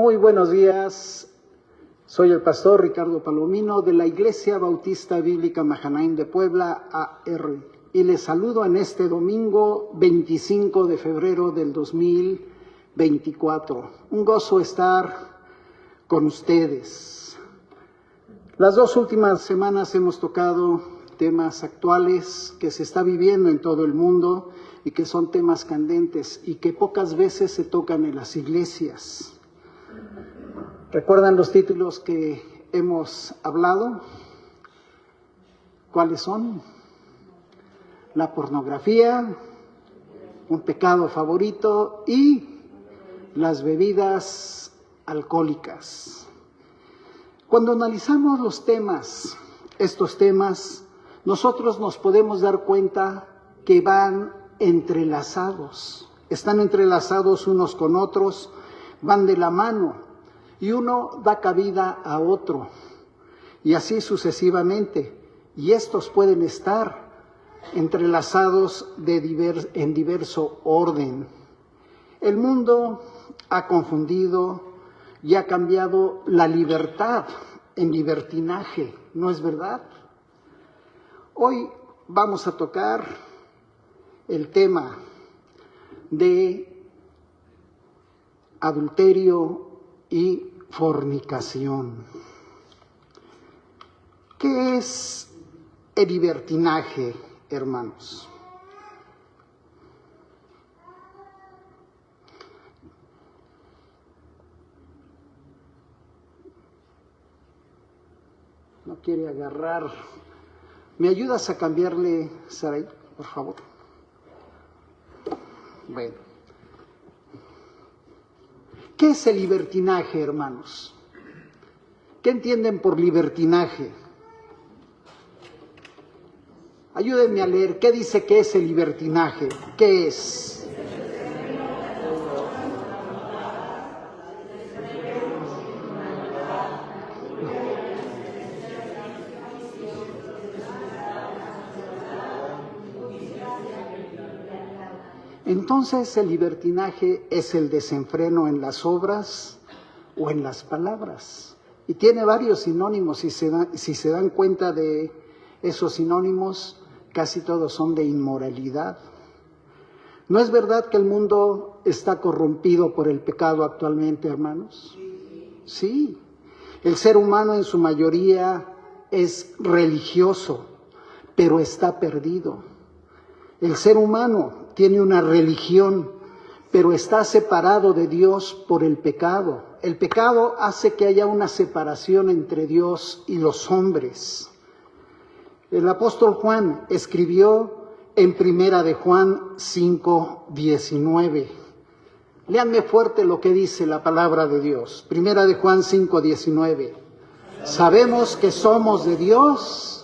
Muy buenos días, soy el pastor Ricardo Palomino de la Iglesia Bautista Bíblica Mahanaim de Puebla, AR, y les saludo en este domingo 25 de febrero del 2024. Un gozo estar con ustedes. Las dos últimas semanas hemos tocado temas actuales que se está viviendo en todo el mundo y que son temas candentes y que pocas veces se tocan en las iglesias. ¿Recuerdan los títulos que hemos hablado? ¿Cuáles son? La pornografía, un pecado favorito y las bebidas alcohólicas. Cuando analizamos los temas, estos temas, nosotros nos podemos dar cuenta que van entrelazados, están entrelazados unos con otros, van de la mano. Y uno da cabida a otro, y así sucesivamente. Y estos pueden estar entrelazados en diverso orden. El mundo ha confundido y ha cambiado la libertad en libertinaje, ¿no es verdad? Hoy vamos a tocar el tema de adulterio y fornicación. ¿Qué es el libertinaje, hermanos? No quiere agarrar. ¿Me ayudas a cambiarle, Saray, por favor? Bueno. ¿Qué es el libertinaje, hermanos? ¿Qué entienden por libertinaje? Ayúdenme a leer. ¿Qué dice que es el libertinaje? ¿Qué es? Entonces el libertinaje es el desenfreno en las obras o en las palabras. Y tiene varios sinónimos, si se dan cuenta de esos sinónimos, casi todos son de inmoralidad. ¿No es verdad que el mundo está corrompido por el pecado actualmente, hermanos? Sí. El ser humano en su mayoría es religioso, pero está perdido. El ser humano tiene una religión, pero está separado de Dios por el pecado. El pecado hace que haya una separación entre Dios y los hombres. El apóstol Juan escribió en Primera de Juan 5:19. Léanme fuerte lo que dice la palabra de Dios. Primera de Juan 5:19. Sabemos que somos de Dios.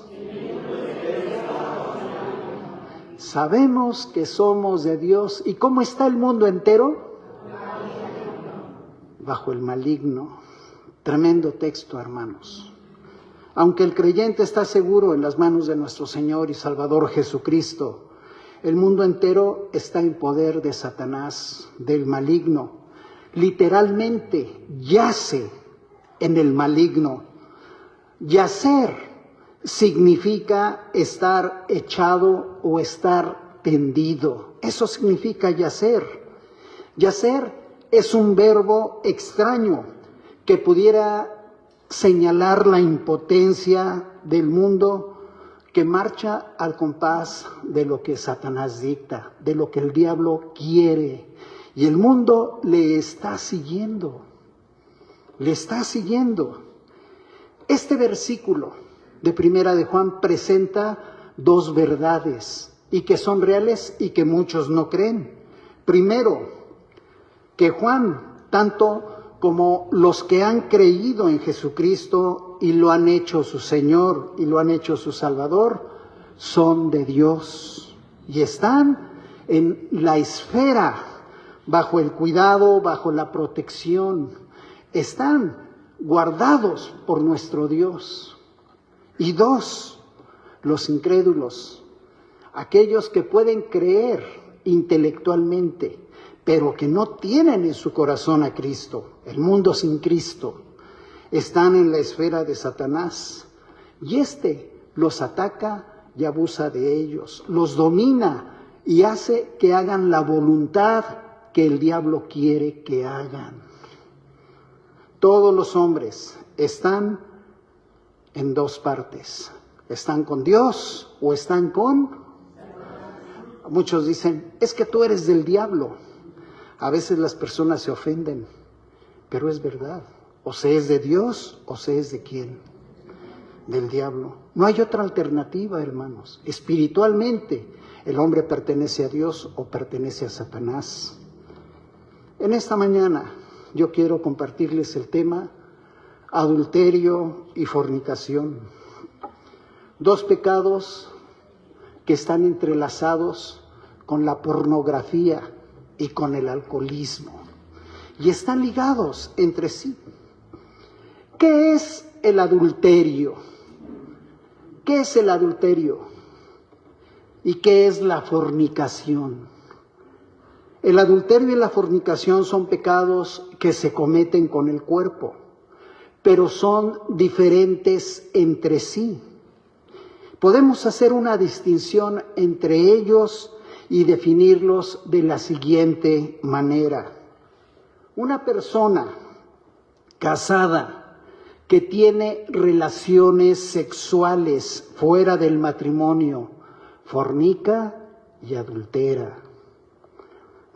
Sabemos que somos de Dios. ¿Y cómo está el mundo entero? Bajo el maligno. Tremendo texto, hermanos. Aunque el creyente está seguro en las manos de nuestro Señor y Salvador Jesucristo, el mundo entero está en poder de Satanás, del maligno. Literalmente yace en el maligno. Yacer significa estar echado o estar tendido. Eso significa yacer. Yacer es un verbo extraño que pudiera señalar la impotencia del mundo que marcha al compás de lo que Satanás dicta, de lo que el diablo quiere. Y el mundo le está siguiendo. Le está siguiendo. Este versículo de Primera de Juan presenta dos verdades y que son reales y que muchos no creen. Primero, que Juan, tanto como los que han creído en Jesucristo y lo han hecho su Señor y lo han hecho su Salvador, son de Dios y están en la esfera, bajo el cuidado, bajo la protección, están guardados por nuestro Dios. Y dos, los incrédulos, aquellos que pueden creer intelectualmente, pero que no tienen en su corazón a Cristo, el mundo sin Cristo, están en la esfera de Satanás. Y los ataca y abusa de ellos, los domina y hace que hagan la voluntad que el diablo quiere que hagan. Todos los hombres están en dos partes. ¿Están con Dios o están con? Muchos dicen, es que tú eres del diablo. A veces las personas se ofenden, pero es verdad. O se es de Dios o se es de quién. Del diablo. No hay otra alternativa, hermanos. Espiritualmente, el hombre pertenece a Dios o pertenece a Satanás. En esta mañana yo quiero compartirles el tema adulterio y fornicación. Dos pecados que están entrelazados con la pornografía y con el alcoholismo. Y están ligados entre sí. ¿Qué es el adulterio? ¿Qué es el adulterio? ¿Y qué es la fornicación? El adulterio y la fornicación son pecados que se cometen con el cuerpo, pero son diferentes entre sí. Podemos hacer una distinción entre ellos y definirlos de la siguiente manera. Una persona casada que tiene relaciones sexuales fuera del matrimonio, fornica y adultera.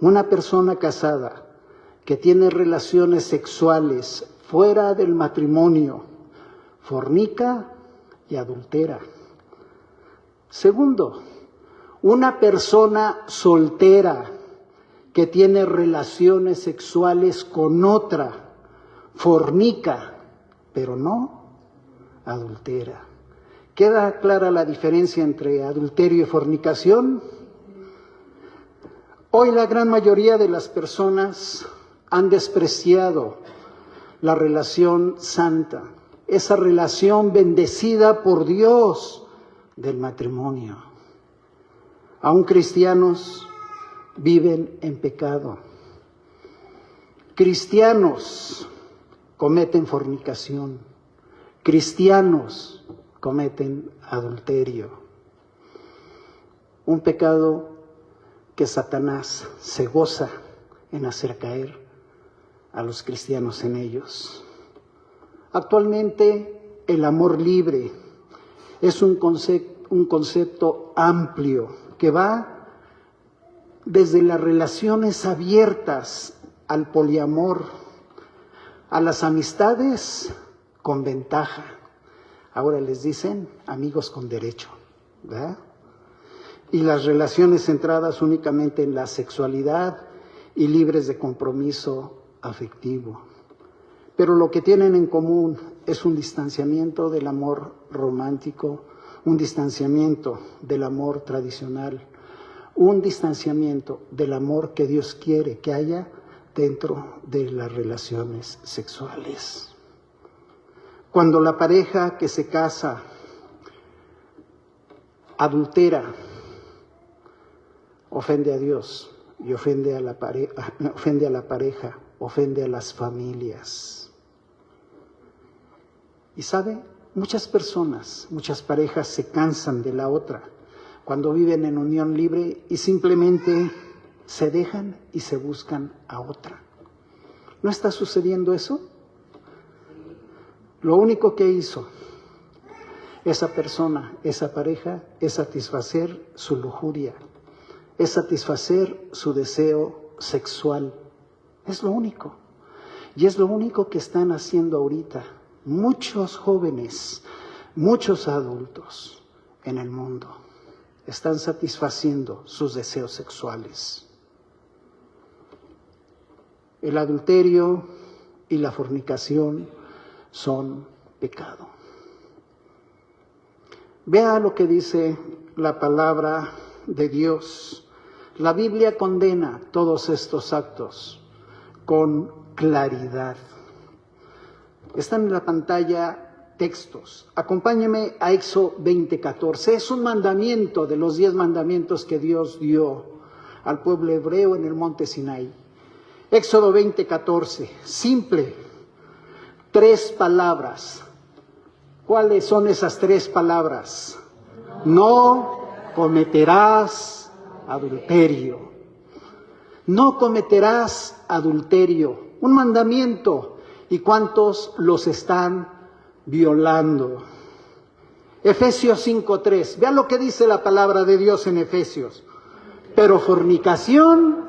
Una persona casada que tiene relaciones sexuales fuera del matrimonio, fornica y adultera. Segundo, una persona soltera que tiene relaciones sexuales con otra, fornica, pero no adultera. ¿Queda clara la diferencia entre adulterio y fornicación? Hoy la gran mayoría de las personas han despreciado la relación santa, esa relación bendecida por Dios del matrimonio. Aún cristianos viven en pecado. Cristianos cometen fornicación. Cristianos cometen adulterio. Un pecado que Satanás se goza en hacer caer a los cristianos en ellos. Actualmente el amor libre es un concepto amplio que va desde las relaciones abiertas al poliamor, a las amistades con ventaja. Ahora les dicen amigos con derecho, ¿verdad? Y las relaciones centradas únicamente en la sexualidad y libres de compromiso afectivo. Pero lo que tienen en común es un distanciamiento del amor romántico, un distanciamiento del amor tradicional, un distanciamiento del amor que Dios quiere que haya dentro de las relaciones sexuales. Cuando la pareja que se casa adultera, ofende a Dios y ofende a la pareja, ofende a las familias. Y sabe, muchas personas, muchas parejas se cansan de la otra cuando viven en unión libre y simplemente se dejan y se buscan a otra. ¿No está sucediendo eso? Lo único que hizo esa persona, esa pareja, es satisfacer su lujuria, es satisfacer su deseo sexual. Es lo único. Y es lo único que están haciendo ahorita muchos jóvenes, muchos adultos en el mundo. Están satisfaciendo sus deseos sexuales. El adulterio y la fornicación son pecado. Vea lo que dice la palabra de Dios. La Biblia condena todos estos actos con claridad. Están en la pantalla textos. Acompáñeme a Éxodo 20:14. Es un mandamiento de los 10 mandamientos que Dios dio al pueblo hebreo en el monte Sinaí. Éxodo 20:14, simple, 3 palabras. ¿Cuáles son esas 3 palabras? No cometerás adulterio. No cometerás adulterio. Un mandamiento. ¿Y cuántos los están violando? Efesios 5:3. Vean lo que dice la palabra de Dios en Efesios. Pero fornicación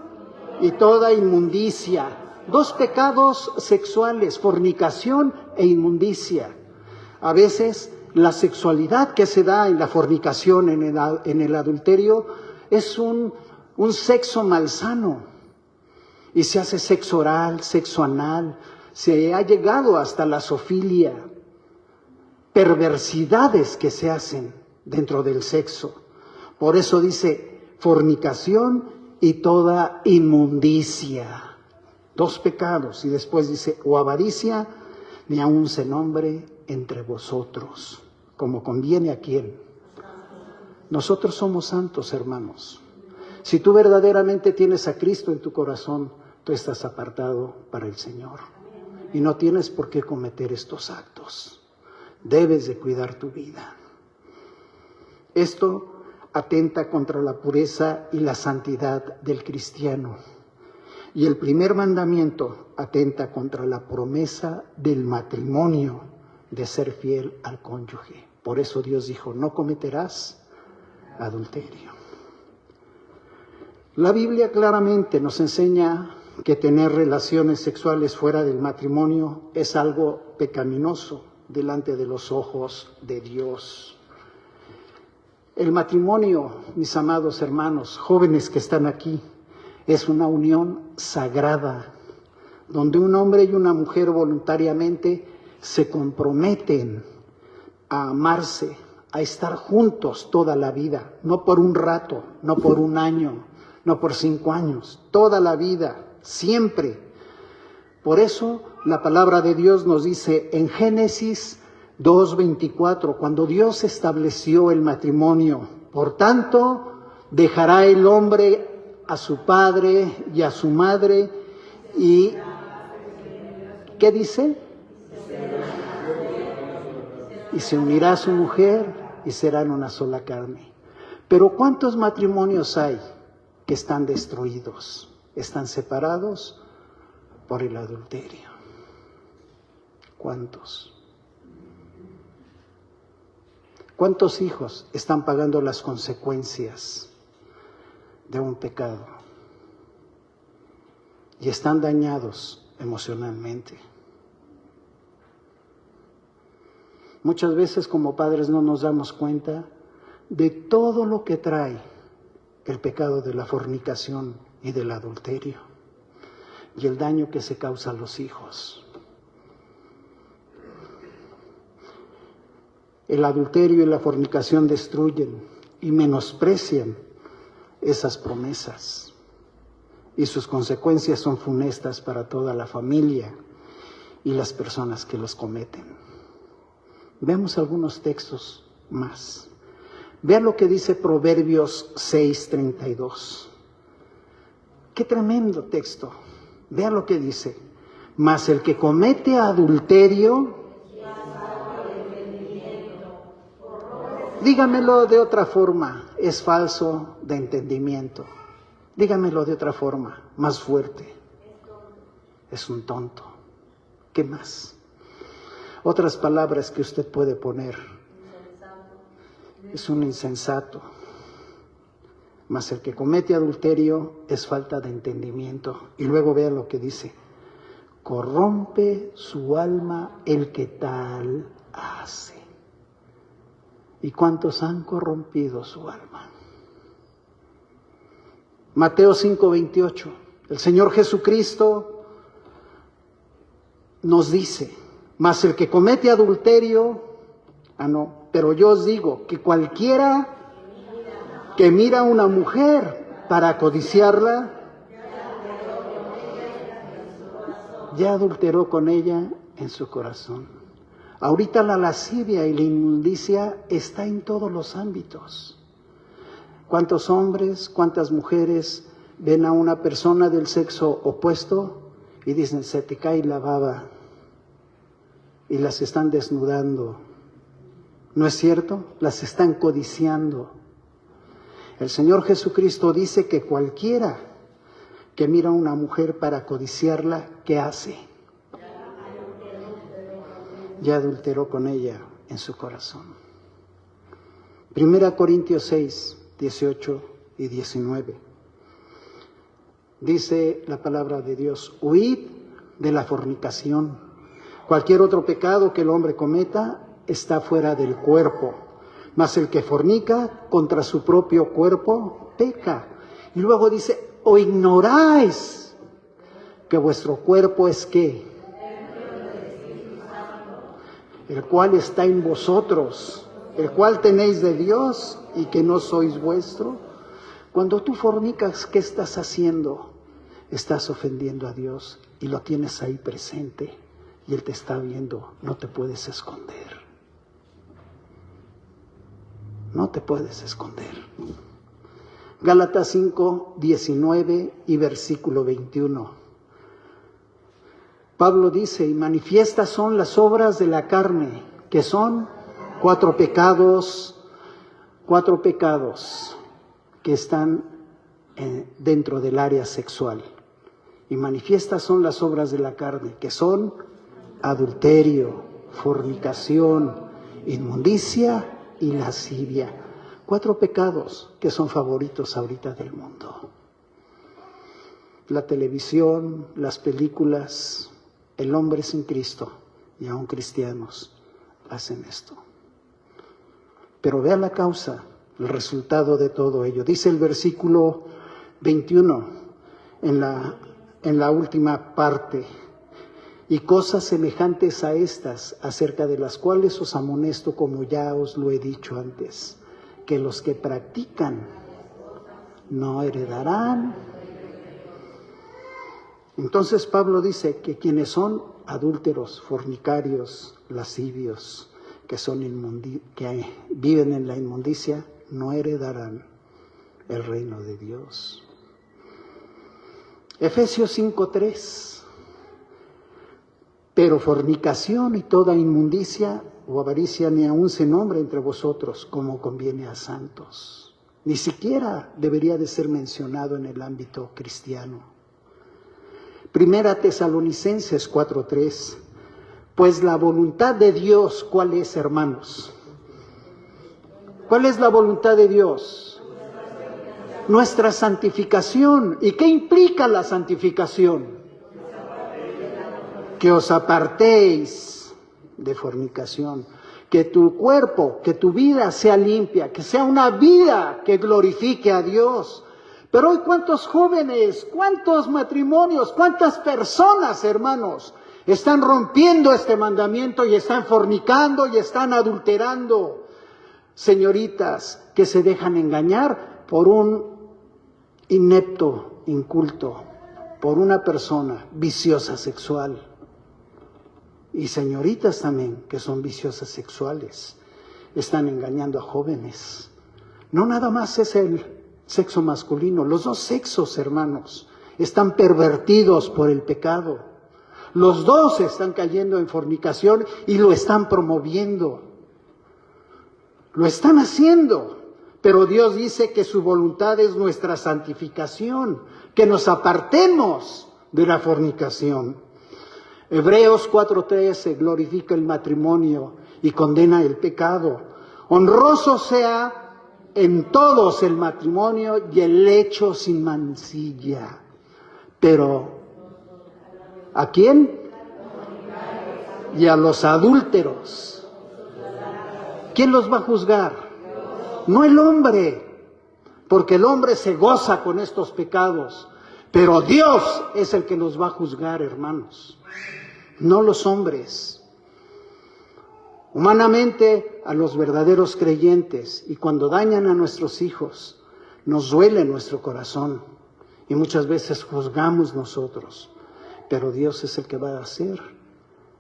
y toda inmundicia. 2 pecados sexuales, fornicación e inmundicia. A veces la sexualidad que se da en la fornicación, en el adulterio, es un sexo malsano. Y se hace sexo oral, sexo anal, se ha llegado hasta la zoofilia, perversidades que se hacen dentro del sexo. Por eso dice fornicación y toda inmundicia. 2 pecados. Y después dice, o avaricia, ni aun se nombre entre vosotros, como conviene a quién. Nosotros somos santos, hermanos. Si tú verdaderamente tienes a Cristo en tu corazón, tú estás apartado para el Señor. Y no tienes por qué cometer estos actos. Debes de cuidar tu vida. Esto atenta contra la pureza y la santidad del cristiano. Y el primer mandamiento atenta contra la promesa del matrimonio, de ser fiel al cónyuge. Por eso Dios dijo, no cometerás adulterio. La Biblia claramente nos enseña que tener relaciones sexuales fuera del matrimonio es algo pecaminoso delante de los ojos de Dios. El matrimonio, mis amados hermanos, jóvenes que están aquí, es una unión sagrada, donde un hombre y una mujer voluntariamente se comprometen a amarse, a estar juntos toda la vida, no por un rato, no por un año, no por 5 años, toda la vida, siempre. Por eso la palabra de Dios nos dice en Génesis 2:24, cuando Dios estableció el matrimonio, por tanto, dejará el hombre a su padre y a su madre y, ¿qué dice? Y se unirá a su mujer y serán una sola carne. Pero ¿cuántos matrimonios hay que están destruidos? Están separados por el adulterio. ¿Cuántos? ¿Cuántos hijos están pagando las consecuencias de un pecado? Y están dañados emocionalmente. Muchas veces como padres no nos damos cuenta de todo lo que trae el pecado de la fornicación y del adulterio y el daño que se causa a los hijos. El adulterio y la fornicación destruyen y menosprecian esas promesas y sus consecuencias son funestas para toda la familia y las personas que los cometen. Veamos algunos textos más. Vean lo que dice Proverbios 6:32. Qué tremendo texto. Vean lo que dice. Mas el que comete adulterio, dígamelo de otra forma, es falso de entendimiento. Dígamelo de otra forma, más fuerte. Es un tonto. ¿Qué más? Otras palabras que usted puede poner. Es un insensato. Mas el que comete adulterio es falta de entendimiento. Y luego vean lo que dice. Corrompe su alma el que tal hace. ¿Y cuántos han corrompido su alma? Mateo 5:28. El Señor Jesucristo nos dice, mas el que comete adulterio, pero yo os digo que cualquiera que mira a una mujer para codiciarla, ya adulteró con ella en su corazón. Ahorita la lascivia y la inmundicia está en todos los ámbitos. ¿Cuántos hombres, cuántas mujeres ven a una persona del sexo opuesto y dicen, se te cae la baba, y las están desnudando. ¿No es cierto? Las están codiciando. El Señor Jesucristo dice que cualquiera que mira a una mujer para codiciarla, ¿qué hace? Ya adulteró con ella en su corazón. 1 Corintios 6, 18 y 19. Dice la palabra de Dios, huid de la fornicación. Cualquier otro pecado que el hombre cometa está fuera del cuerpo, mas el que fornica contra su propio cuerpo peca. Y luego dice, ¿o ignoráis que vuestro cuerpo es qué? El cual está en vosotros, el cual tenéis de Dios y que no sois vuestro. Cuando tú fornicas, ¿qué estás haciendo? Estás ofendiendo a Dios y lo tienes ahí presente y Él te está viendo, no te puedes esconder. No te puedes esconder. Gálatas 5, 19 y versículo 21. Pablo dice, y manifiestas son las obras de la carne, que son cuatro pecados que están dentro del área sexual. Y manifiestas son las obras de la carne, que son adulterio, fornicación, inmundicia y lascivia. 4 pecados que son favoritos ahorita del mundo. La televisión, las películas, el hombre sin Cristo y aún cristianos hacen esto. Pero vea la causa, el resultado de todo ello. Dice el versículo 21 en la última parte. Y cosas semejantes a estas, acerca de las cuales os amonesto, como ya os lo he dicho antes, que los que practican no heredarán. Entonces Pablo dice que quienes son adúlteros, fornicarios, lascivios, que viven en la inmundicia, no heredarán el reino de Dios. Efesios 5:3. Pero fornicación y toda inmundicia o avaricia ni aun se nombra entre vosotros, como conviene a santos. Ni siquiera debería de ser mencionado en el ámbito cristiano. 1 Tesalonicenses 4:3. Pues la voluntad de Dios, ¿cuál es, hermanos? ¿Cuál es la voluntad de Dios? Nuestra santificación. ¿Y qué implica la santificación? Que os apartéis de fornicación, que tu cuerpo, que tu vida sea limpia, que sea una vida que glorifique a Dios. Pero hoy cuántos jóvenes, cuántos matrimonios, cuántas personas, hermanos, están rompiendo este mandamiento y están fornicando y están adulterando. Señoritas que se dejan engañar por un inepto, inculto, por una persona viciosa sexual. Y señoritas también que son viciosas sexuales, están engañando a jóvenes. No nada más es el sexo masculino, los dos sexos, hermanos, están pervertidos por el pecado. Los dos están cayendo en fornicación y lo están promoviendo. Lo están haciendo. Pero Dios dice que su voluntad es nuestra santificación, que nos apartemos de la fornicación. Hebreos 4:13 glorifica el matrimonio y condena el pecado. Honroso sea en todos el matrimonio y el lecho sin mancilla. Pero, ¿a quién? Y a los adúlteros. ¿Quién los va a juzgar? No el hombre, porque el hombre se goza con estos pecados. Pero Dios es el que los va a juzgar, hermanos. No los hombres. Humanamente, a los verdaderos creyentes, y cuando dañan a nuestros hijos, nos duele nuestro corazón, y muchas veces juzgamos nosotros, pero Dios es el que va a hacer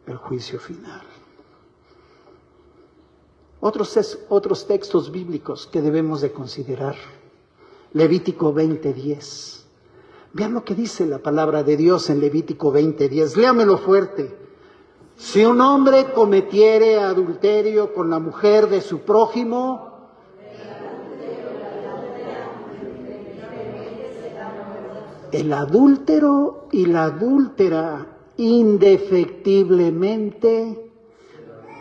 el juicio final. Otros textos bíblicos que debemos de considerar. Levítico 20:10. Vean lo que dice la palabra de Dios en Levítico 20:10. Léamelo fuerte. Si un hombre cometiere adulterio con la mujer de su prójimo, el adúltero y la adúltera indefectiblemente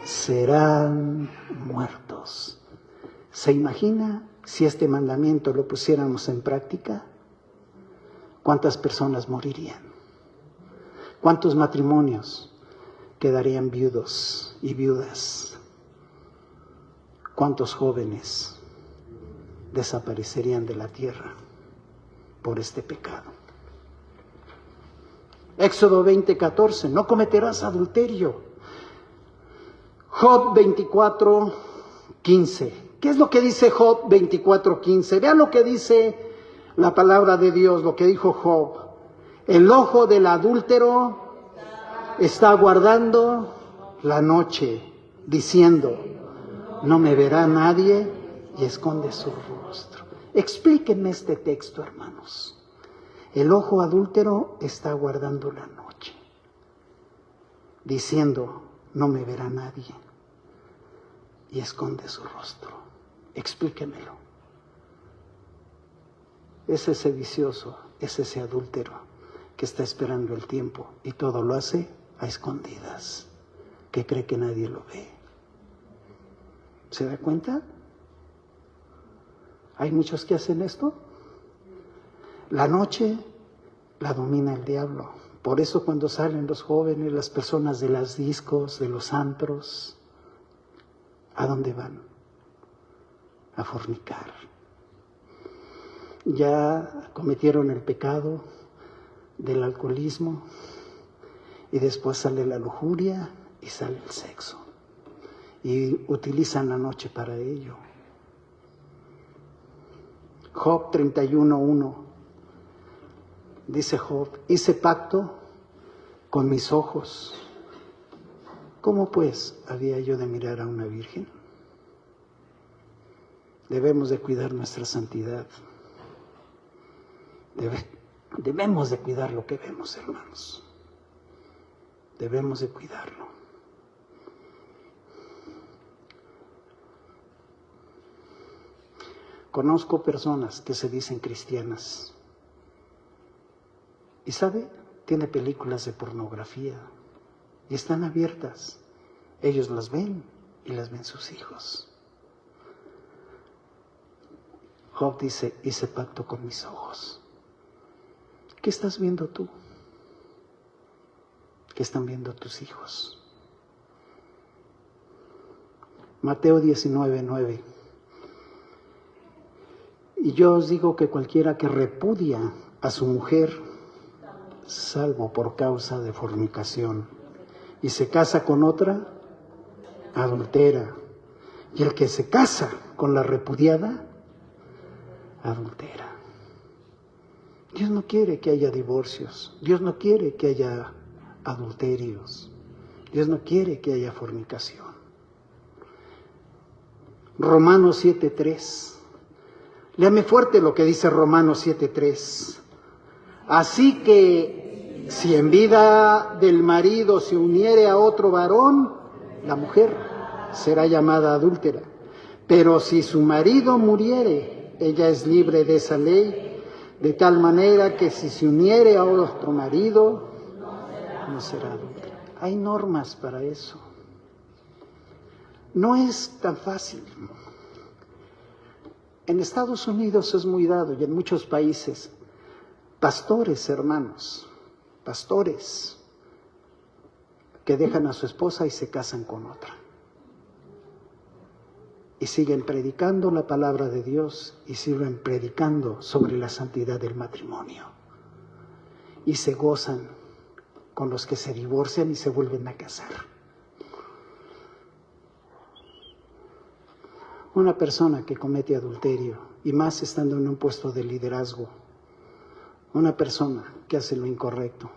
serán muertos. ¿Se imagina si este mandamiento lo pusiéramos en práctica? ¿Cuántas personas morirían? ¿Cuántos matrimonios quedarían viudos y viudas? ¿Cuántos jóvenes desaparecerían de la tierra por este pecado? Éxodo 20:14, no cometerás adulterio. Job 24:15. ¿Qué es lo que dice Job 24:15? Vean lo que dice la palabra de Dios, lo que dijo Job. El ojo del adúltero está guardando la noche, diciendo, no me verá nadie, y esconde su rostro. Explíquenme este texto, hermanos. El ojo adúltero está guardando la noche, diciendo, no me verá nadie, y esconde su rostro. Explíquemelo. Es ese vicioso, es ese adúltero que está esperando el tiempo y todo lo hace a escondidas, que cree que nadie lo ve. ¿Se da cuenta? Hay muchos que hacen esto. La noche la domina el diablo. Por eso cuando salen los jóvenes, las personas de las discos, de los antros, ¿a dónde van? A fornicar. Ya cometieron el pecado del alcoholismo y después sale la lujuria y sale el sexo. Y utilizan la noche para ello. Job 31:1. Dice Job, hice pacto con mis ojos. ¿Cómo pues había yo de mirar a una virgen? Debemos de cuidar nuestra santidad. Debemos de cuidar lo que vemos, hermanos. Debemos de cuidarlo. Conozco personas que se dicen cristianas. Y sabe, tiene películas de pornografía y están abiertas. Ellos las ven y las ven sus hijos. Job dice, hice pacto con mis ojos. ¿Qué estás viendo tú? ¿Qué están viendo tus hijos? Mateo 19:9. Y yo os digo que cualquiera que repudia a su mujer, salvo por causa de fornicación, y se casa con otra, adultera. Y el que se casa con la repudiada, adultera. Dios no quiere que haya divorcios. Dios no quiere que haya adulterios. Dios no quiere que haya fornicación. Romanos 7:3. Léame fuerte lo que dice Romanos 7:3. Así que si en vida del marido se uniere a otro varón, la mujer será llamada adúltera. Pero si su marido muriere, ella es libre de esa ley, de tal manera que si se uniere a otro marido, no será adúltera. Hay normas para eso. No es tan fácil. En Estados Unidos es muy dado y en muchos países. Pastores, hermanos, pastores que dejan a su esposa y se casan con otra. Y siguen predicando la palabra de Dios y siguen predicando sobre la santidad del matrimonio. Y se gozan con los que se divorcian y se vuelven a casar. Una persona que comete adulterio, y más estando en un puesto de liderazgo, una persona que hace lo incorrecto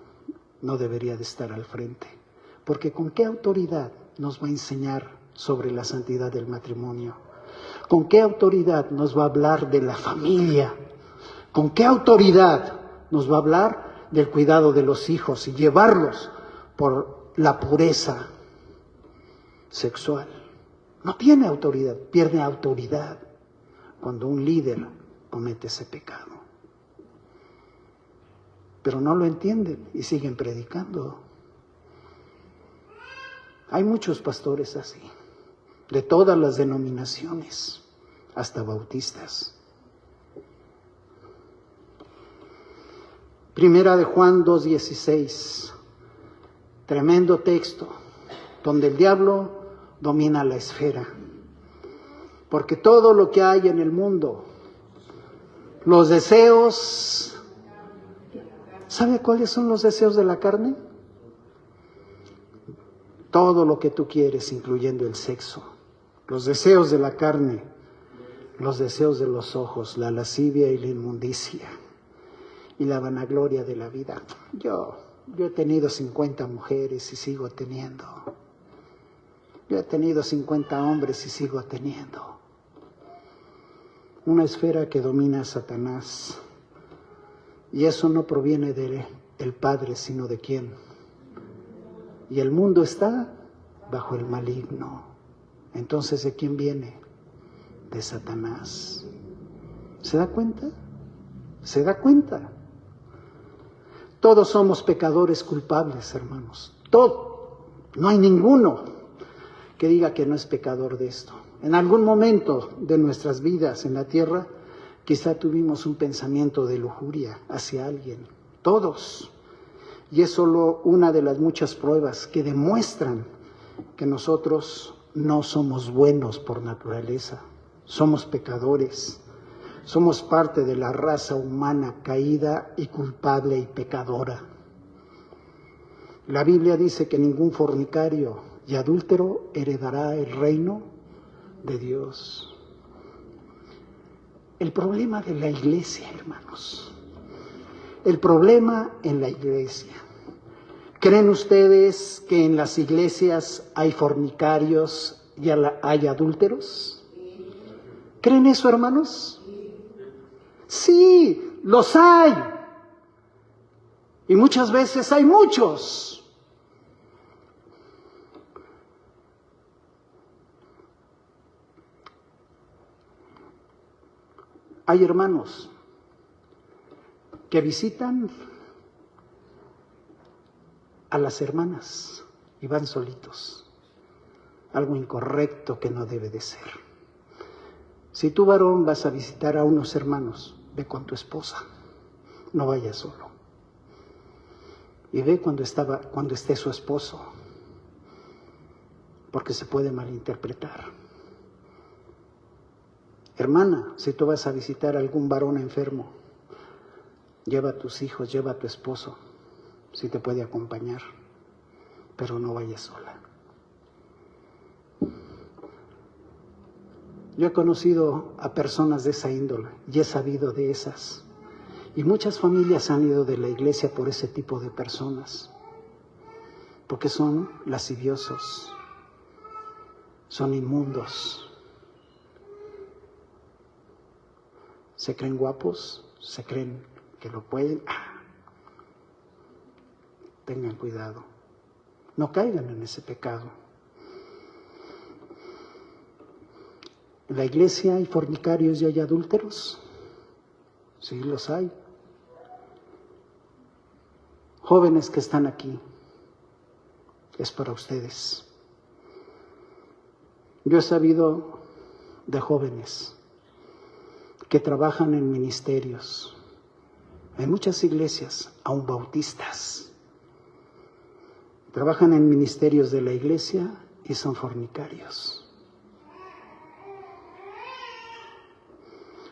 no debería de estar al frente. Porque ¿con qué autoridad nos va a enseñar sobre la santidad del matrimonio? ¿Con qué autoridad nos va a hablar de la familia? ¿Con qué autoridad nos va a hablar del cuidado de los hijos y llevarlos por la pureza sexual. No tiene autoridad, pierde autoridad cuando un líder comete ese pecado. Pero no lo entienden y siguen predicando. Hay muchos pastores así, de todas las denominaciones, hasta bautistas. Primera de Juan 2:16, tremendo texto, donde el diablo domina la esfera. Porque todo lo que hay en el mundo, los deseos, ¿sabe cuáles son los deseos de la carne? Todo lo que tú quieres, incluyendo el sexo. Los deseos de la carne, los deseos de los ojos, la lascivia y la inmundicia, y la vanagloria de la vida. Yo he tenido 50 mujeres y sigo teniendo. Yo he tenido 50 hombres y sigo teniendo. Una esfera que domina a Satanás. Y eso no proviene del Padre, sino de ¿quién? Y el mundo está bajo el maligno. Entonces, ¿de quién viene? De Satanás. ¿Se da cuenta? ¿Se da cuenta? Todos somos pecadores culpables, hermanos. Todos. No hay ninguno que diga que no es pecador de esto. En algún momento de nuestras vidas en la tierra, quizá tuvimos un pensamiento de lujuria hacia alguien. Todos. Y es solo una de las muchas pruebas que demuestran que nosotros no somos buenos por naturaleza. Somos pecadores. Somos parte de la raza humana caída y culpable y pecadora. La Biblia dice que ningún fornicario y adúltero heredará el reino de Dios. El problema de la iglesia, hermanos. El problema en la iglesia. ¿Creen ustedes que en las iglesias hay fornicarios y hay adúlteros? ¿Creen eso, hermanos? Sí, los hay. Y muchas veces hay muchos. Hay hermanos que visitan a las hermanas y van solitos. Algo incorrecto que no debe de ser. Si tú, varón, vas a visitar a unos hermanos, ve con tu esposa, no vayas solo. Y ve cuando esté su esposo, porque se puede malinterpretar. Hermana, si tú vas a visitar a algún varón enfermo, lleva a tus hijos, lleva a tu esposo, si te puede acompañar, pero no vayas sola. Yo he conocido a personas de esa índole y he sabido de esas. Y muchas familias han ido de la iglesia por ese tipo de personas, porque son lasciviosos, son inmundos. Se creen guapos, se creen que lo pueden. Tengan cuidado, no caigan en ese pecado. ¿En la iglesia hay fornicarios y hay adúlteros? Sí, los hay. Jóvenes que están aquí, es para ustedes. Yo he sabido de jóvenes que trabajan en ministerios, en muchas iglesias, aún bautistas. Trabajan en ministerios de la iglesia y son fornicarios.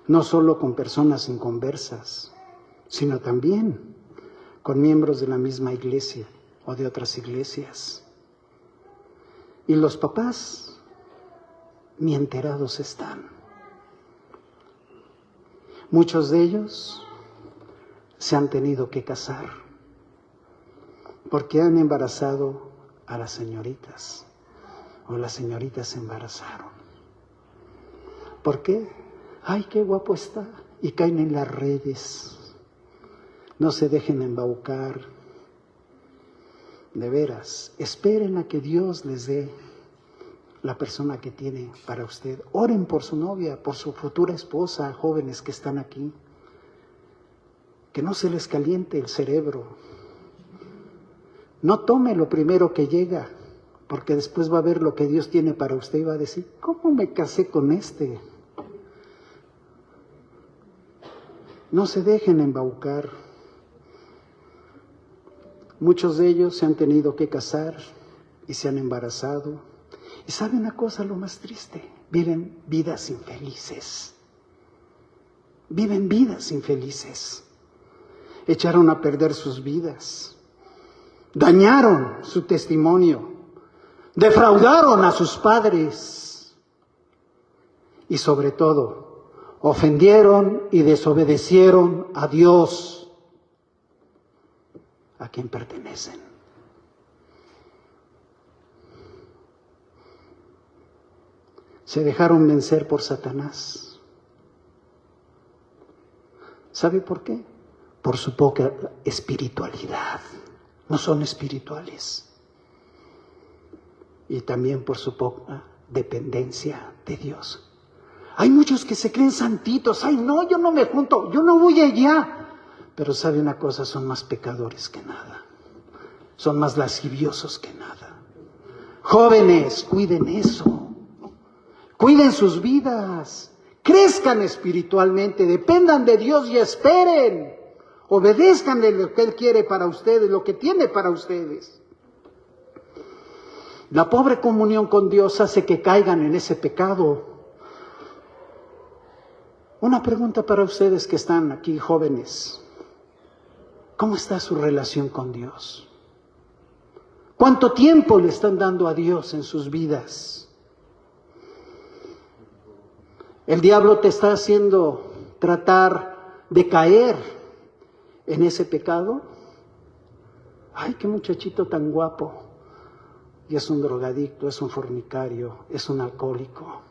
No solo con personas inconversas, sino también con miembros de la misma iglesia o de otras iglesias. Y los papás ni enterados están. Muchos de ellos se han tenido que casar porque han embarazado a las señoritas o las señoritas se embarazaron. ¿Por qué? ¡Ay, qué guapo está! Y caen en las redes. No se dejen embaucar. De veras, esperen a que Dios les dé la persona que tiene para usted. Oren por su novia, por su futura esposa, jóvenes que están aquí. Que no se les caliente el cerebro. No tome lo primero que llega, porque después va a ver lo que Dios tiene para usted y va a decir, ¿cómo me casé con este? No se dejen embaucar. Muchos de ellos se han tenido que casar y se han embarazado. Y ¿sabe una cosa lo más triste? Viven vidas infelices. Viven vidas infelices. Echaron a perder sus vidas. Dañaron su testimonio. Defraudaron a sus padres. Y sobre todo, ofendieron y desobedecieron a Dios, a quien pertenecen. Se dejaron vencer por Satanás. ¿Sabe por qué? Por su poca espiritualidad. No son espirituales. Y también por su poca dependencia de Dios. Hay muchos que se creen santitos. Ay, no, yo no me junto, yo no voy allá. Pero sabe una cosa, son más pecadores que nada. Son más lasciviosos que nada. Jóvenes, cuiden eso. Cuiden sus vidas. Crezcan espiritualmente, dependan de Dios y esperen. Obedezcan de lo que Él quiere para ustedes, lo que tiene para ustedes. La pobre comunión con Dios hace que caigan en ese pecado. Una pregunta para ustedes que están aquí, jóvenes. ¿Cómo está su relación con Dios? ¿Cuánto tiempo le están dando a Dios en sus vidas? El diablo te está haciendo tratar de caer en ese pecado. Ay, qué muchachito tan guapo. Y es un drogadicto, es un fornicario, es un alcohólico,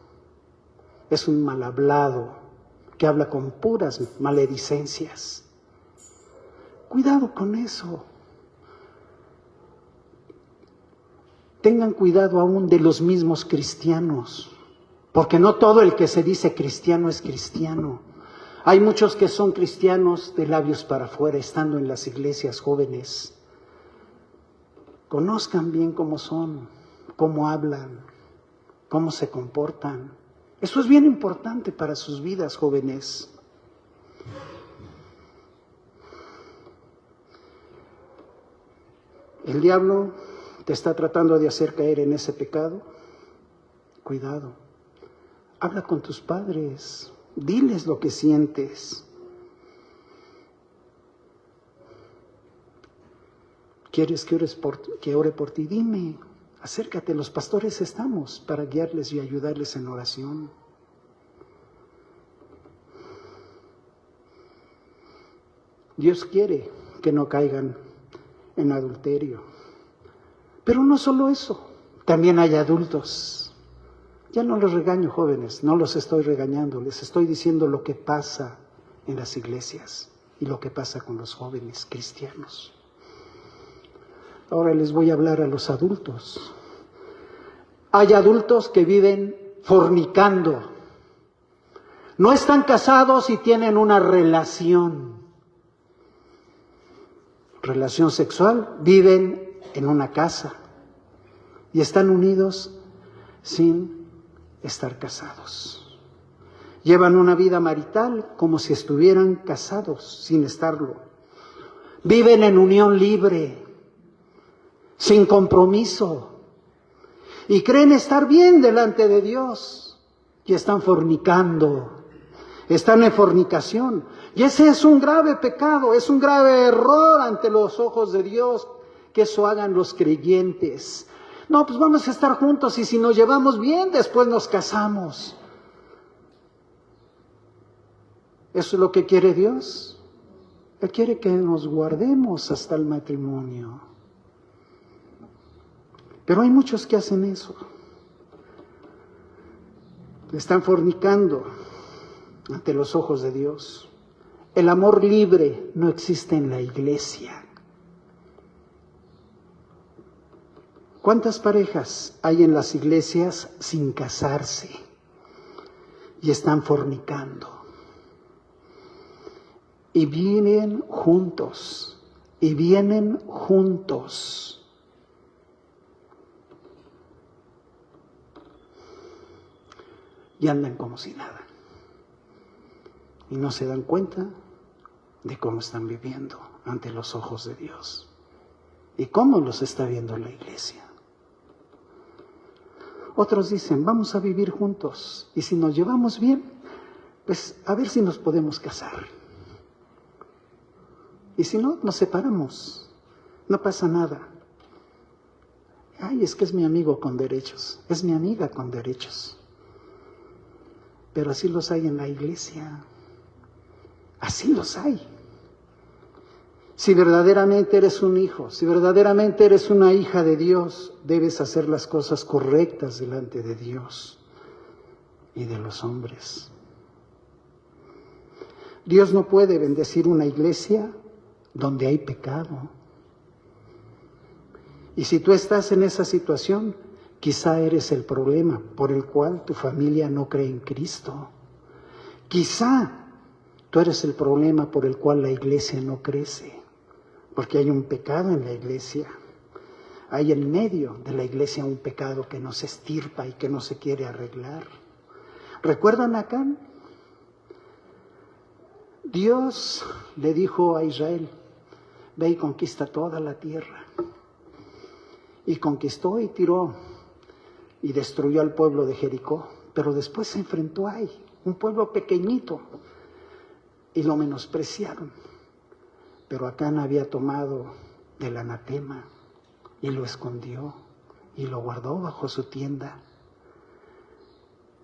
es un mal hablado, que habla con puras maledicencias. Cuidado con eso. Tengan cuidado aún de los mismos cristianos, porque no todo el que se dice cristiano es cristiano. Hay muchos que son cristianos de labios para afuera, estando en las iglesias, jóvenes. Conozcan bien cómo son, cómo hablan, cómo se comportan. Eso es bien importante para sus vidas, jóvenes. El diablo te está tratando de hacer caer en ese pecado. Cuidado. Habla con tus padres. Diles lo que sientes. ¿Quieres que ore por ti? Dime. Acércate. Los pastores estamos para guiarles y ayudarles en oración. Dios quiere que no caigan en adulterio. Pero no solo eso, también hay adultos. Ya no los regaño, jóvenes, no los estoy regañando, les estoy diciendo lo que pasa en las iglesias y lo que pasa con los jóvenes cristianos. Ahora les voy a hablar a los adultos. Hay adultos que viven fornicando. No están casados y tienen una relación sexual, viven en una casa y están unidos sin estar casados. Llevan una vida marital como si estuvieran casados sin estarlo. Viven en unión libre, sin compromiso, y creen estar bien delante de Dios y están fornicando, están en fornicación. Y ese es un grave pecado, es un grave error ante los ojos de Dios que eso hagan los creyentes. No, pues vamos a estar juntos y si nos llevamos bien, después nos casamos. ¿Eso es lo que quiere Dios? Él quiere que nos guardemos hasta el matrimonio. Pero hay muchos que hacen eso. Están fornicando ante los ojos de Dios. El amor libre no existe en la iglesia. ¿Cuántas parejas hay en las iglesias sin casarse y están fornicando? Y viven juntos, y vienen juntos. Y andan como si nada. Y no se dan cuenta de cómo están viviendo ante los ojos de Dios. Y cómo los está viendo la iglesia. Otros dicen, vamos a vivir juntos. Y si nos llevamos bien, pues a ver si nos podemos casar. Y si no, nos separamos. No pasa nada. Ay, es que es mi amigo con derechos. Es mi amiga con derechos. Pero así los hay en la iglesia. Así los hay. Si verdaderamente eres un hijo, si verdaderamente eres una hija de Dios, debes hacer las cosas correctas delante de Dios y de los hombres. Dios no puede bendecir una iglesia donde hay pecado. Y si tú estás en esa situación, quizá eres el problema por el cual tu familia no cree en Cristo. Quizá tú eres el problema por el cual la iglesia no crece. Porque hay un pecado en la iglesia. Hay en medio de la iglesia un pecado que no se extirpa y que no se quiere arreglar. ¿Recuerdan a Acán? Dios le dijo a Israel, ve y conquista toda la tierra. Y conquistó y tiró y destruyó al pueblo de Jericó. Pero después se enfrentó a un pueblo pequeñito y lo menospreciaron. Pero Acán había tomado del anatema y lo escondió y lo guardó bajo su tienda.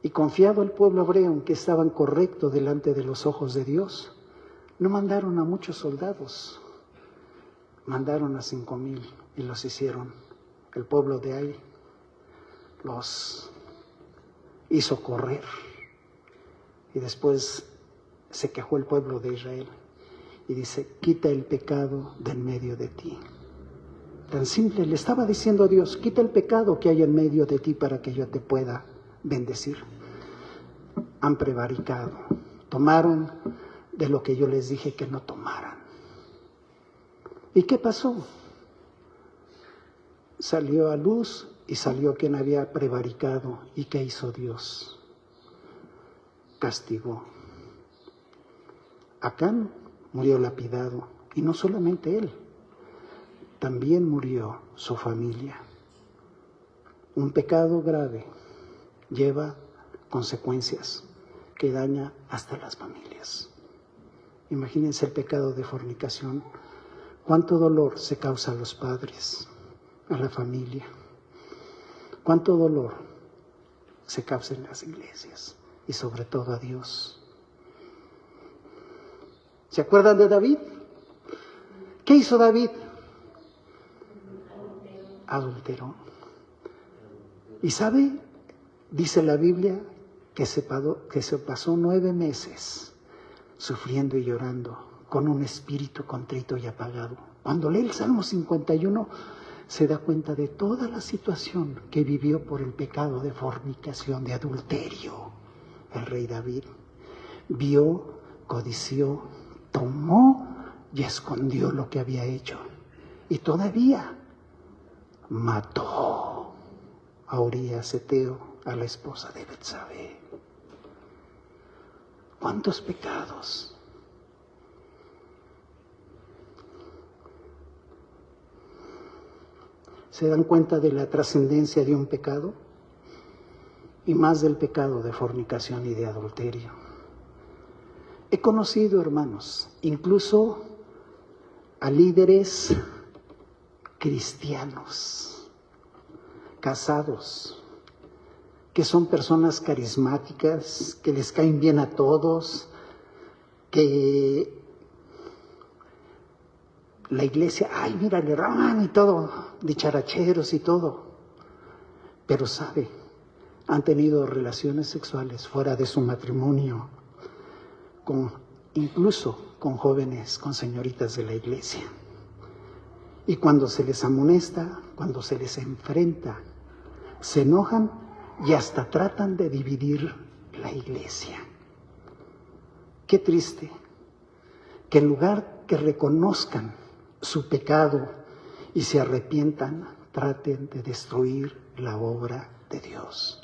Y confiado el pueblo hebreo en que estaban correctos delante de los ojos de Dios, no mandaron a muchos soldados, mandaron a 5,000 y los hicieron. El pueblo de ahí los hizo correr. Y después se quejó el pueblo de Israel. Y dice, quita el pecado de en medio de ti. Tan simple, le estaba diciendo a Dios, quita el pecado que hay en medio de ti para que yo te pueda bendecir. Han prevaricado, tomaron de lo que yo les dije que no tomaran. ¿Y qué pasó? Salió a luz y salió quien había prevaricado. ¿Y qué hizo Dios? Castigó. Acán murió lapidado, y no solamente él, también murió su familia. Un pecado grave lleva consecuencias que daña hasta las familias. Imagínense el pecado de fornicación, cuánto dolor se causa a los padres, a la familia, cuánto dolor se causa en las iglesias y sobre todo a Dios. ¿Se acuerdan de David? ¿Qué hizo David? Adulteró. ¿Y sabe? Dice la Biblia que se pasó 9 meses sufriendo y llorando con un espíritu contrito y apagado. Cuando lee el Salmo 51 se da cuenta de toda la situación que vivió por el pecado de fornicación, de adulterio. El rey David vio, codició, tomó y escondió lo que había hecho. Y todavía mató a Urías Eteo, a la esposa de Betsabé. ¿Cuántos pecados? ¿Se dan cuenta de la trascendencia de un pecado? Y más del pecado de fornicación y de adulterio. He conocido, hermanos, incluso a líderes cristianos, casados, que son personas carismáticas, que les caen bien a todos, que la iglesia, ay, mira el hermano y todo, dicharacheros y todo, pero sabe, han tenido relaciones sexuales fuera de su matrimonio con incluso con jóvenes, con señoritas de la iglesia. Y cuando se les amonesta, cuando se les enfrenta, se enojan y hasta tratan de dividir la iglesia. Qué triste que en lugar que reconozcan su pecado y se arrepientan, traten de destruir la obra de Dios.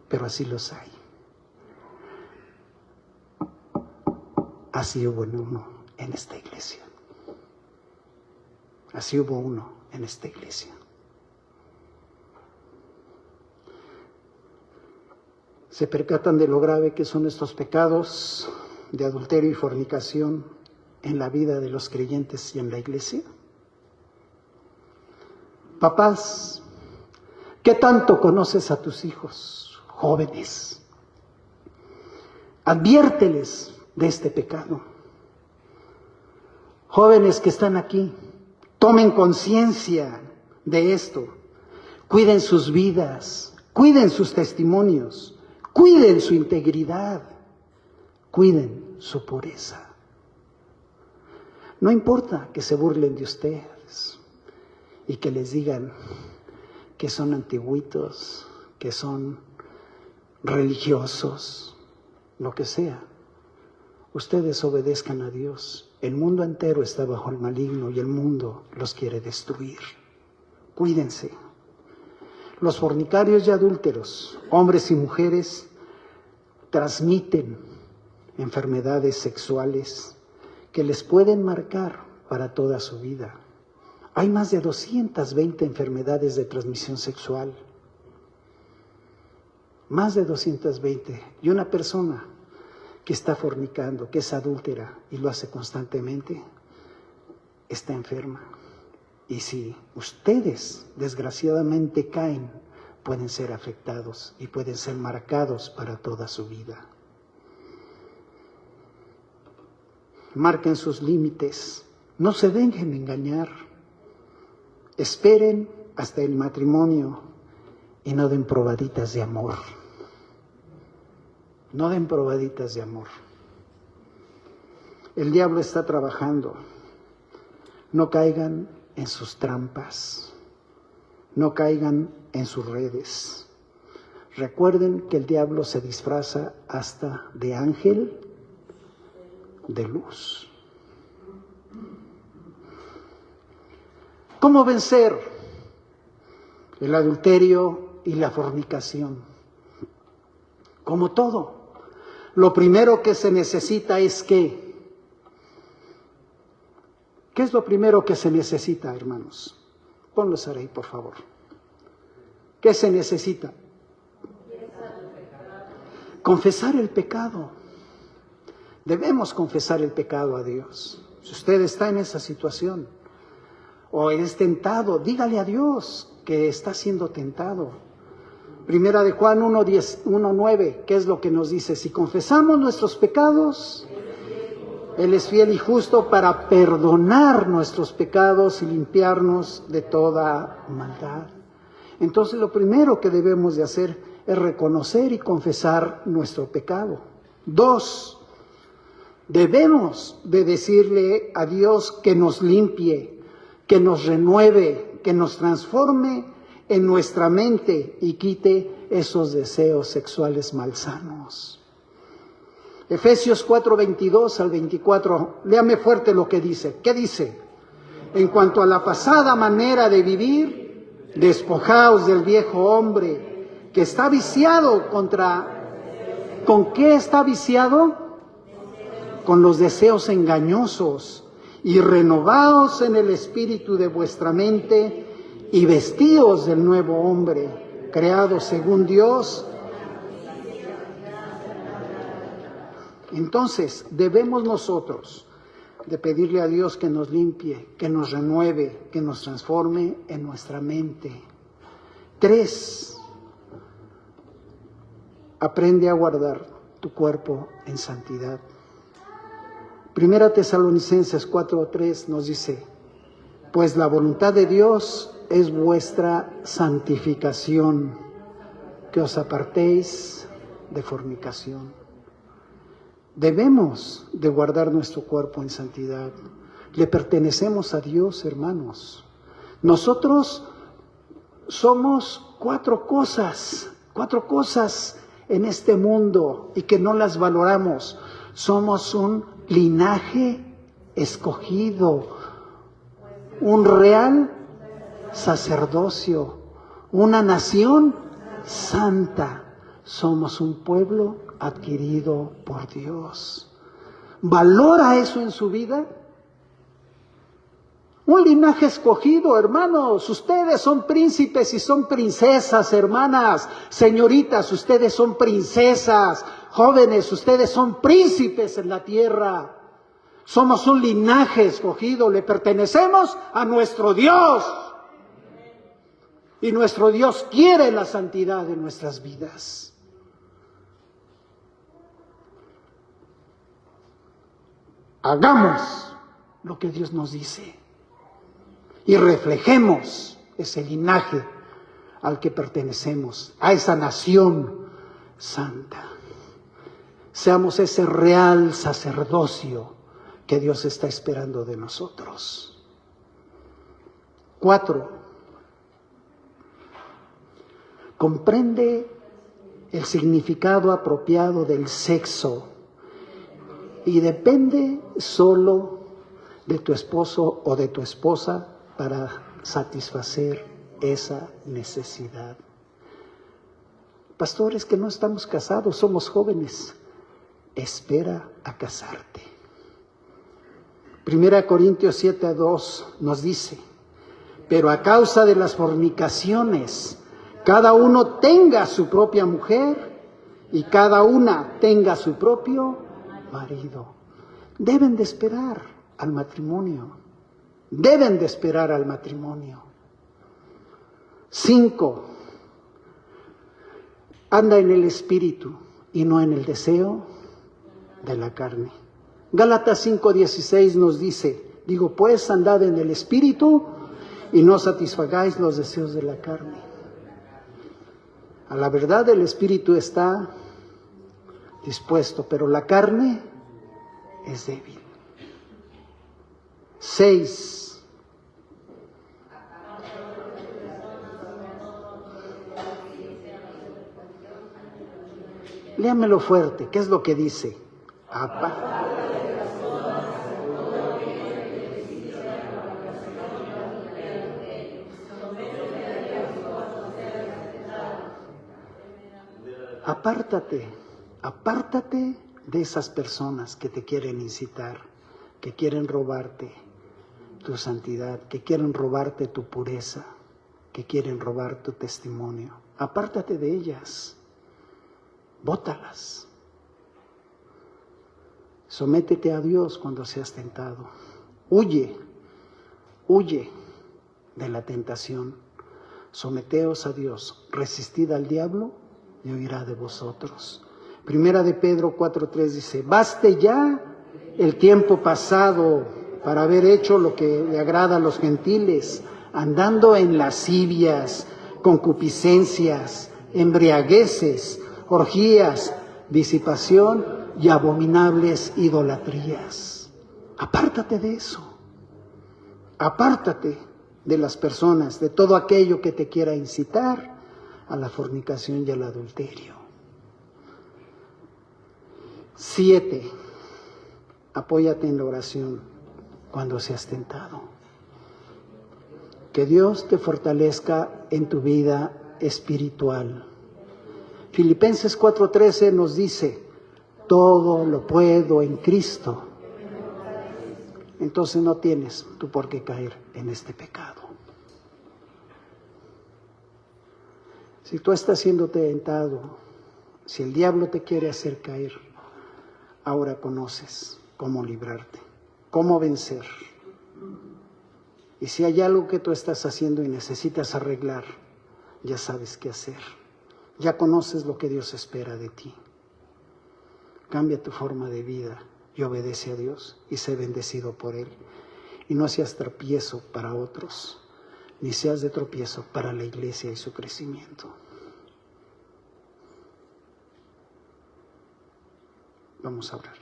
Pero así los hay. Así hubo uno en esta iglesia. Así hubo uno en esta iglesia. Se percatan de lo grave que son estos pecados de adulterio y fornicación en la vida de los creyentes y en la iglesia. Papás, ¿qué tanto conoces a tus hijos jóvenes? Adviérteles de este pecado. Jóvenes que están aquí, tomen conciencia de esto. Cuiden sus vidas, cuiden sus testimonios, cuiden su integridad, cuiden su pureza. No importa que se burlen de ustedes y que les digan que son antiguitos, que son religiosos, lo que sea. Ustedes obedezcan a Dios. El mundo entero está bajo el maligno y el mundo los quiere destruir. Cuídense. Los fornicarios y adúlteros, hombres y mujeres, transmiten enfermedades sexuales que les pueden marcar para toda su vida. Hay más de 220 enfermedades de transmisión sexual. Más de 220. Y una persona que está fornicando, que es adúltera y lo hace constantemente, está enferma. Y si ustedes desgraciadamente caen, pueden ser afectados y pueden ser marcados para toda su vida. Marquen sus límites, no se dejen engañar, esperen hasta el matrimonio y no den probaditas de amor. No den probaditas de amor. El diablo está trabajando. No caigan en sus trampas. No caigan en sus redes. Recuerden que el diablo se disfraza hasta de ángel de luz. ¿Cómo vencer el adulterio y la fornicación? Como todo, lo primero que se necesita es ¿qué? ¿Qué es lo primero que se necesita, hermanos? Ponlos ahí, por favor. ¿Qué se necesita? Confesar el pecado. Debemos confesar el pecado a Dios. Si usted está en esa situación o es tentado, dígale a Dios que está siendo tentado. Primera de Juan 1:9, ¿qué es lo que nos dice? Si confesamos nuestros pecados, Él es fiel y justo para perdonar nuestros pecados y limpiarnos de toda maldad. Entonces lo primero que debemos de hacer es reconocer y confesar nuestro pecado. 2, debemos de decirle a Dios que nos limpie, que nos renueve, que nos transforme en nuestra mente y quite esos deseos sexuales malsanos. Efesios 4:22 al 24, léame fuerte lo que dice. ¿Qué dice? En cuanto a la pasada manera de vivir, despojaos del viejo hombre que está viciado ¿Con qué está viciado? Con los deseos engañosos, y renovaos en el espíritu de vuestra mente y vestíos del nuevo hombre, creado según Dios. Entonces, debemos nosotros de pedirle a Dios que nos limpie, que nos renueve, que nos transforme en nuestra mente. 3, aprende a guardar tu cuerpo en santidad. Primera Tesalonicenses 4:3 nos dice, pues la voluntad de Dios es vuestra santificación, que os apartéis de fornicación. Debemos de guardar nuestro cuerpo en santidad. Le pertenecemos a Dios, hermanos. Nosotros somos cuatro cosas en este mundo y que no las valoramos. Somos un linaje escogido, un real sacerdocio, una nación santa. Somos un pueblo adquirido por Dios. ¿Valora eso en su vida? Un linaje escogido, hermanos. Ustedes son príncipes y son princesas, hermanas. Señoritas, ustedes son princesas. Jóvenes, ustedes son príncipes en la tierra. Somos un linaje escogido. Le pertenecemos a nuestro Dios. Y nuestro Dios quiere la santidad de nuestras vidas. Hagamos lo que Dios nos dice. Y reflejemos ese linaje al que pertenecemos, a esa nación santa. Seamos ese real sacerdocio que Dios está esperando de nosotros. 4. Comprende el significado apropiado del sexo y depende solo de tu esposo o de tu esposa para satisfacer esa necesidad. Pastores que no estamos casados, somos jóvenes, espera a casarte. 1 Corintios 7:2 nos dice: pero a causa de las fornicaciones, cada uno tenga su propia mujer y cada una tenga su propio marido. Deben de esperar al matrimonio. Deben de esperar al matrimonio. 5. Anda en el espíritu y no en el deseo de la carne. Gálatas 5:16 nos dice: digo pues, andad en el espíritu y no satisfagáis los deseos de la carne. A la verdad el espíritu está dispuesto, pero la carne es débil. 6. Léamelo fuerte, ¿qué es lo que dice? Apártate de esas personas que te quieren incitar, que quieren robarte tu santidad, que quieren robarte tu pureza, que quieren robar tu testimonio. Apártate de ellas, bótalas. Sométete a Dios cuando seas tentado. Huye de la tentación. Someteos a Dios, resistid al diablo y huirá de vosotros. 1 de Pedro 4:3 dice: baste ya el tiempo pasado para haber hecho lo que le agrada a los gentiles, andando en lascivias, concupiscencias, embriagueces, orgías, disipación y abominables idolatrías. Apártate de eso. Apártate de las personas, de todo aquello que te quiera incitar a la fornicación y al adulterio. 7. Apóyate en la oración cuando seas tentado. Que Dios te fortalezca en tu vida espiritual. Filipenses 4:13 nos dice: todo lo puedo en Cristo. Entonces no tienes tú por qué caer en este pecado. Si tú estás siendo tentado, si el diablo te quiere hacer caer, ahora conoces cómo librarte, cómo vencer. Y si hay algo que tú estás haciendo y necesitas arreglar, ya sabes qué hacer. Ya conoces lo que Dios espera de ti. Cambia tu forma de vida y obedece a Dios y sé bendecido por Él. Y no seas tropiezo para otros, ni seas de tropiezo para la iglesia y su crecimiento. Vamos a orar.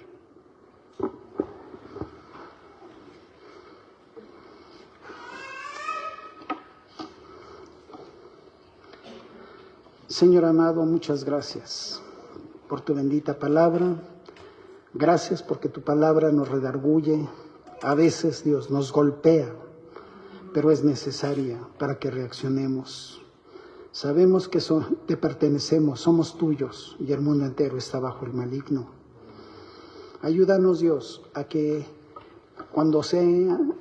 Señor amado, muchas gracias por tu bendita palabra. Gracias porque tu palabra nos redarguye. A veces, Dios, nos golpea, pero es necesaria para que reaccionemos. Sabemos que te pertenecemos, somos tuyos y el mundo entero está bajo el maligno. Ayúdanos, Dios, a que cuando seamos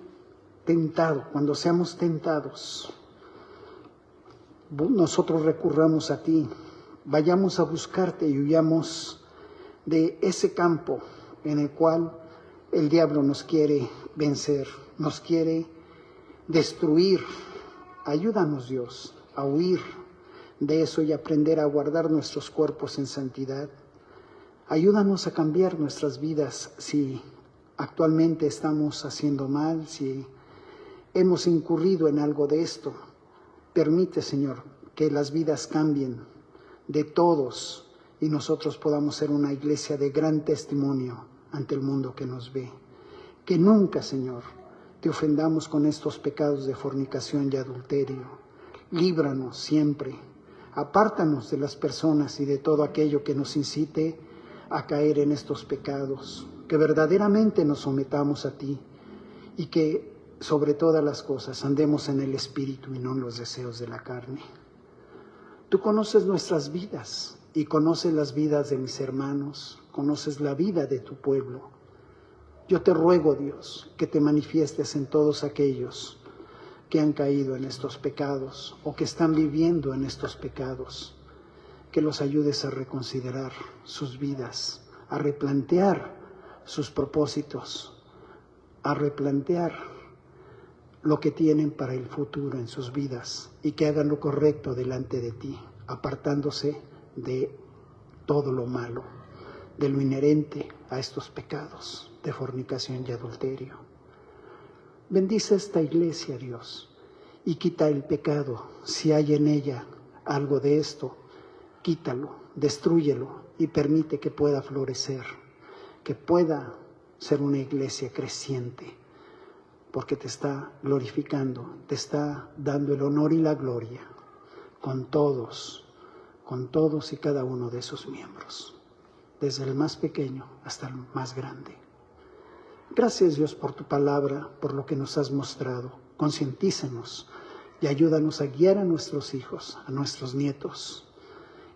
tentados, nosotros recurramos a ti, vayamos a buscarte y huyamos de ese campo en el cual el diablo nos quiere vencer, nos quiere destruir. Ayúdanos, Dios, a huir de eso y aprender a guardar nuestros cuerpos en santidad. Ayúdanos a cambiar nuestras vidas si actualmente estamos haciendo mal, si hemos incurrido en algo de esto. Permite, Señor, que las vidas cambien de todos y nosotros podamos ser una iglesia de gran testimonio ante el mundo que nos ve. Que nunca, Señor, te ofendamos con estos pecados de fornicación y adulterio. Líbranos siempre. Apártanos de las personas y de todo aquello que nos incite a caer en estos pecados. Que verdaderamente nos sometamos a ti y que sobre todas las cosas andemos en el Espíritu y no en los deseos de la carne. Tú conoces nuestras vidas y conoces las vidas de mis hermanos, conoces la vida de tu pueblo. Yo te ruego, Dios, que te manifiestes en todos aquellos que han caído en estos pecados o que están viviendo en estos pecados, que los ayudes a reconsiderar sus vidas, a replantear sus propósitos, a replantear lo que tienen para el futuro en sus vidas y que hagan lo correcto delante de ti, apartándose de todo lo malo, de lo inherente a estos pecados de fornicación y adulterio. Bendice esta iglesia, Dios, y quita el pecado. Si hay en ella algo de esto, quítalo, destrúyelo y permite que pueda florecer, que pueda ser una iglesia creciente, porque te está glorificando, te está dando el honor y la gloria con todos y cada uno de sus miembros, desde el más pequeño hasta el más grande. Gracias, Dios, por tu palabra, por lo que nos has mostrado. Concientícenos y ayúdanos a guiar a nuestros hijos, a nuestros nietos,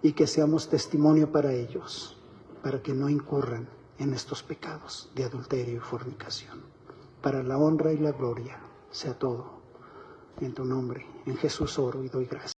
y que seamos testimonio para ellos, para que no incurran en estos pecados de adulterio y fornicación. Para la honra y la gloria sea todo. En tu nombre, en Jesús oro y doy gracias.